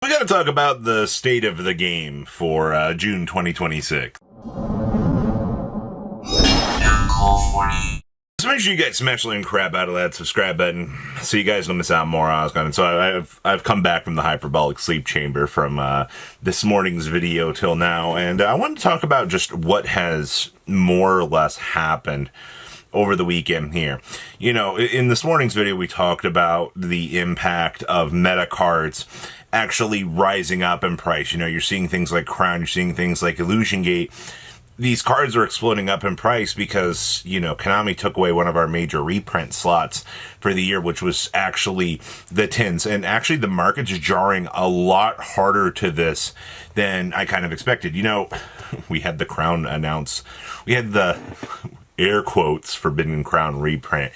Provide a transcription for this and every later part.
We got to talk about the state of the game for June 2026. So make sure you guys smash the and crap out of that subscribe button so you guys don't miss out on more Osgon. So I've come back from the hyperbolic sleep chamber from this morning's video till now, and I want to talk about just what has more or less happened over the weekend here. You know, in this morning's video, we talked about the impact of meta cards actually rising up in price. You know, you're seeing things like Crown, you're seeing things like Illusion Gate. These cards are exploding up in price because, you know, Konami took away one of our major reprint slots for the year, which was actually the tins. And actually the market's jarring a lot harder to this than I kind of expected. You know, we had the Crown announce, we had the air quotes Forbidden Crown reprint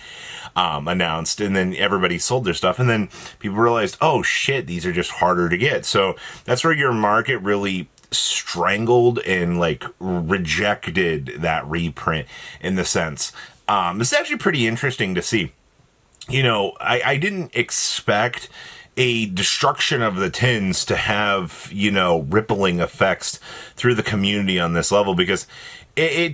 announced, and then everybody sold their stuff, and then people realized, oh shit, these are just harder to get. So that's where your market really strangled and like rejected that reprint in the sense. It's actually pretty interesting to see. You know, I didn't expect a destruction of the tins to have, you know, rippling effects through the community on this level, because it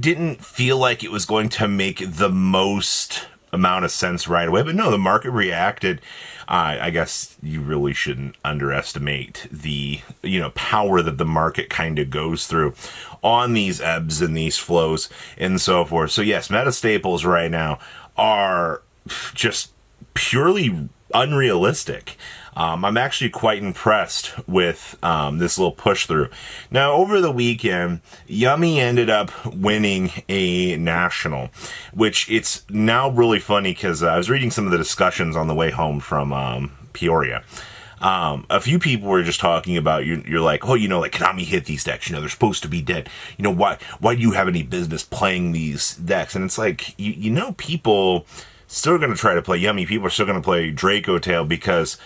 didn't feel like it was going to make the most amount of sense right away. But no, the market reacted. I guess you really shouldn't underestimate the, you know, power that the market kind of goes through on these ebbs and these flows and so forth. So yes, meta staples right now are just purely unrealistic. I'm actually quite impressed with this little push through. Now, over the weekend, Yummy ended up winning a national, which it's now really funny because I was reading some of the discussions on the way home from Peoria. A few people were just talking about, you're like, oh, you know, like Konami hit these decks, you know, they're supposed to be dead. You know, why do you have any business playing these decks? And it's like, you know, people still going to try to play Yummy. People are still going to play Draco Tail because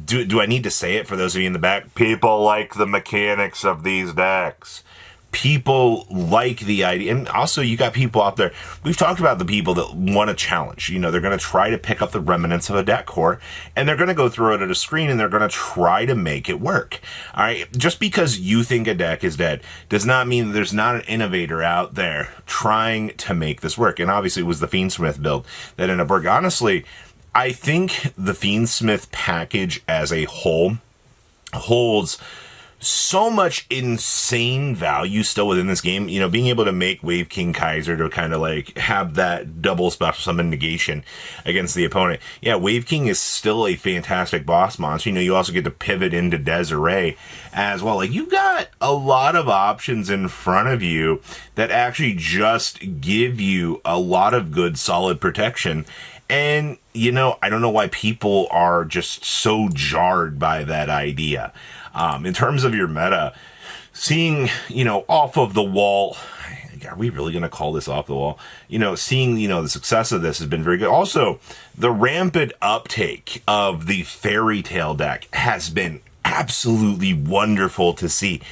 do I need to say it for those of you in the back? People like the mechanics of these decks. People like the idea. And also, you got people out there. We've talked about the people that want a challenge. You know, they're going to try to pick up the remnants of a deck core, and they're going to go throw it at a screen, and they're going to try to make it work. All right? Just because you think a deck is dead does not mean there's not an innovator out there trying to make this work. And obviously, it was the Fiendsmith build that ended up working. Honestly, I think the Fiendsmith package as a whole holds so much insane value still within this game. You know, being able to make Wave King Kaiser to kind of like have that double special summon negation against the opponent. Yeah, Wave King is still a fantastic boss monster. You know, you also get to pivot into Desiree as well. Like, you've got a lot of options in front of you that actually just give you a lot of good solid protection. And, you know, I don't know why people are just so jarred by that idea. In terms of your meta, seeing, you know, off of the wall, are we really going to call this off the wall? You know, seeing, you know, the success of this has been very good. Also, the rampant uptake of the Fairy Tale deck has been absolutely wonderful to see.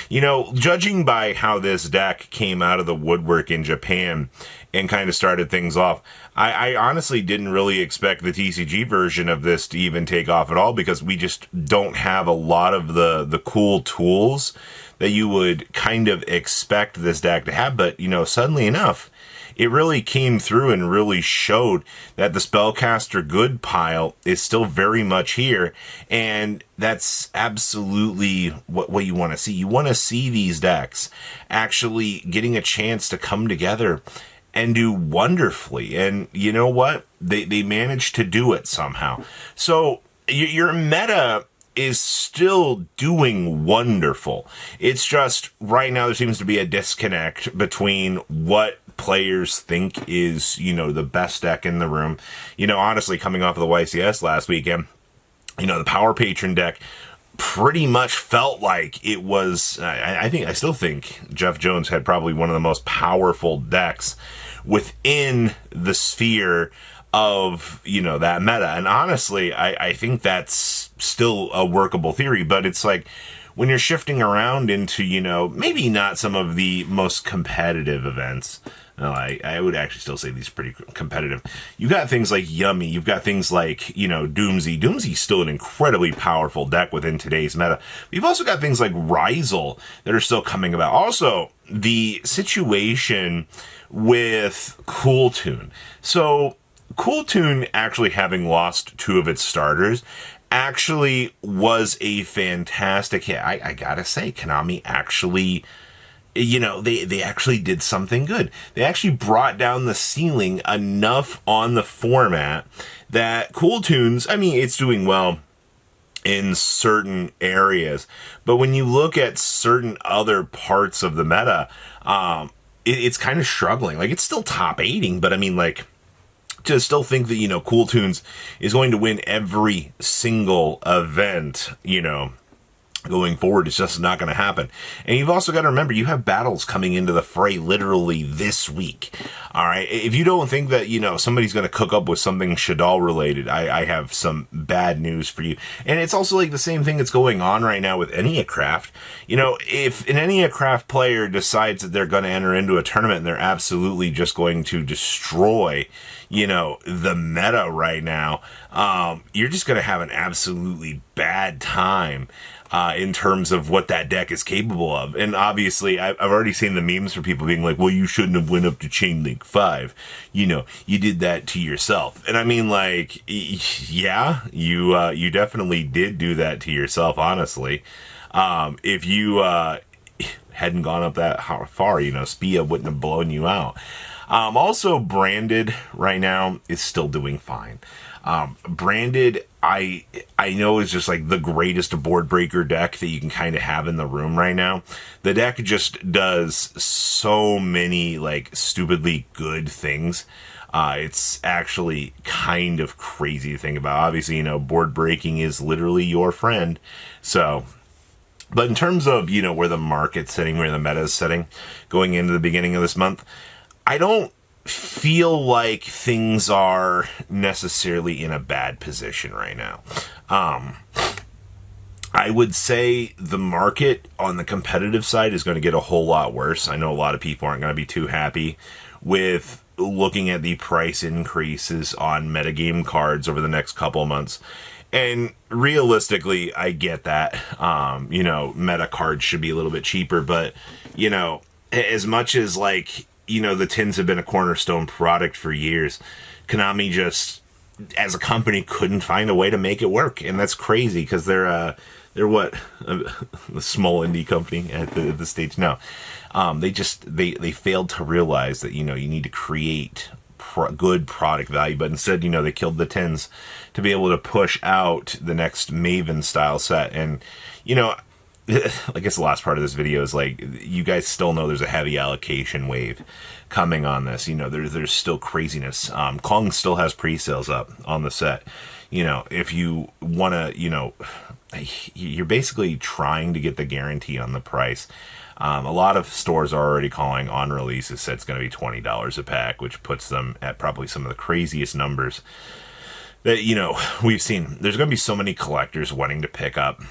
You know, judging by how this deck came out of the woodwork in Japan and kind of started things off, I honestly didn't really expect the TCG version of this to even take off at all, because we just don't have a lot of the cool tools that you would kind of expect this deck to have. But, you know, suddenly enough, it really came through and really showed that the Spellcaster Good pile is still very much here. And that's absolutely what you want to see. You want to see these decks actually getting a chance to come together and do wonderfully. And you know what? They managed to do it somehow. So your meta is still doing wonderful. It's just right now there seems to be a disconnect between what players think is, you know, the best deck in the room. You know, honestly, coming off of the YCS last weekend, you know, the Power Patron deck pretty much felt like it was, I still think Jeff Jones had probably one of the most powerful decks within the sphere of, you know, that meta. And honestly, I think that's still a workable theory, but it's like, when you're shifting around into, you know, maybe not some of the most competitive events. No, I would actually still say these are pretty competitive. You've got things like Yummy. You've got things like, you know, Doomsy. Doomsy's still an incredibly powerful deck within today's meta. You've also got things like Ryzel that are still coming about. Also, the situation with Cool Tune. So, Cool Tune actually having lost 2 of its starters actually was a fantastic hit. I gotta say, Konami actually, you know, they actually did something good. They actually brought down the ceiling enough on the format that Cool Tunes, I mean, it's doing well in certain areas, but when you look at certain other parts of the meta, it's kind of struggling. Like, it's still top 8ing, but I mean, like, to still think that, you know, Cool Tunes is going to win every single event, you know, going forward, it's just not going to happen. And you've also got to remember, you have battles coming into the fray literally this week. All right. If you don't think that, you know, somebody's going to cook up with something Shadal related, I have some bad news for you. And it's also like the same thing that's going on right now with Enneacraft. You know, if an Enneacraft player decides that they're going to enter into a tournament and they're absolutely just going to destroy, you know, the meta right now, you're just going to have an absolutely bad time in terms of what that deck is capable of. And obviously, I've already seen the memes for people being like, well, you shouldn't have went up to Chain Link 5. You know, you did that to yourself. And I mean, like, yeah, you definitely did do that to yourself, honestly. If you hadn't gone up that far, you know, Spia wouldn't have blown you out. Also, Branded right now is still doing fine. Branded, I know is just like the greatest board breaker deck that you can kind of have in the room right now. The deck just does so many like stupidly good things. It's actually kind of crazy to think about. Obviously, you know, board breaking is literally your friend. So, but in terms of, you know, where the market's sitting, where the meta is sitting going into the beginning of this month, I don't feel like things are necessarily in a bad position right now. I would say the market on the competitive side is going to get a whole lot worse. I know a lot of people aren't going to be too happy with looking at the price increases on metagame cards over the next couple of months. And realistically, I get that. You know, meta cards should be a little bit cheaper, but, you know, as much as like, you know, the tins have been a cornerstone product for years, Konami just, as a company, couldn't find a way to make it work. And that's crazy because they're what? A small indie company at the stage now. They failed to realize that, you know, you need to create good product value, but instead, you know, they killed the tins to be able to push out the next Maven style set. And, you know, I guess the last part of this video is like, you guys still know there's a heavy allocation wave coming on this. You know, there's still craziness. Kong still has pre-sales up on the set. You know, if you want to, you know, you're basically trying to get the guarantee on the price. A lot of stores are already calling on releases said it's going to be $20 a pack, which puts them at probably some of the craziest numbers that, you know, we've seen. There's going to be so many collectors wanting to pick up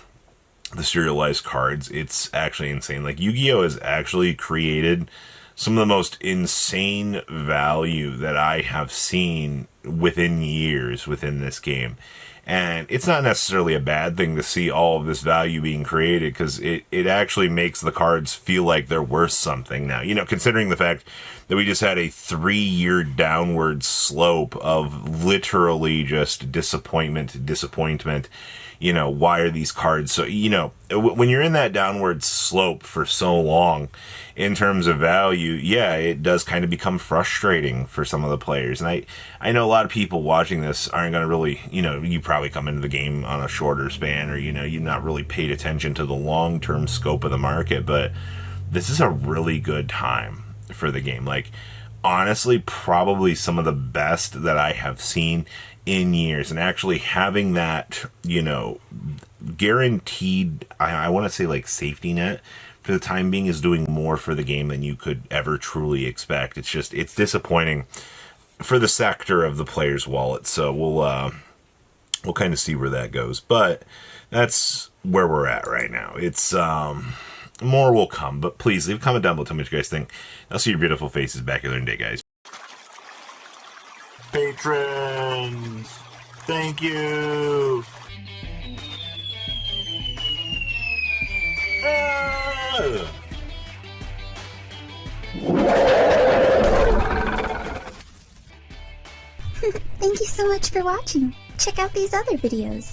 the serialized cards. It's actually insane. Like, Yu-Gi-Oh! Has actually created some of the most insane value that I have seen within years within this game. And it's not necessarily a bad thing to see all of this value being created, because it actually makes the cards feel like they're worth something now. You know, considering the fact that we just had a 3-year downward slope of literally just disappointment. You know, why are these cards so, you know, when you're in that downward slope for so long in terms of value, yeah, it does kind of become frustrating for some of the players. And I know a lot of people watching this aren't going to really, you know, you probably come into the game on a shorter span, or, you know, you've not really paid attention to the long-term scope of the market, but this is a really good time for the game. Like, honestly, probably some of the best that I have seen in years. And actually having that, you know, guaranteed, I want to say like safety net for the time being, is doing more for the game than you could ever truly expect. It's just, it's disappointing for the sector of the player's wallet. So we'll kind of see where that goes. But that's where we're at right now. It's more will come, but please leave a comment down below. Tell me what you guys think. I'll see your beautiful faces back here in a day, guys. Patrons, thank you. Thank you so much for watching. Check out these other videos.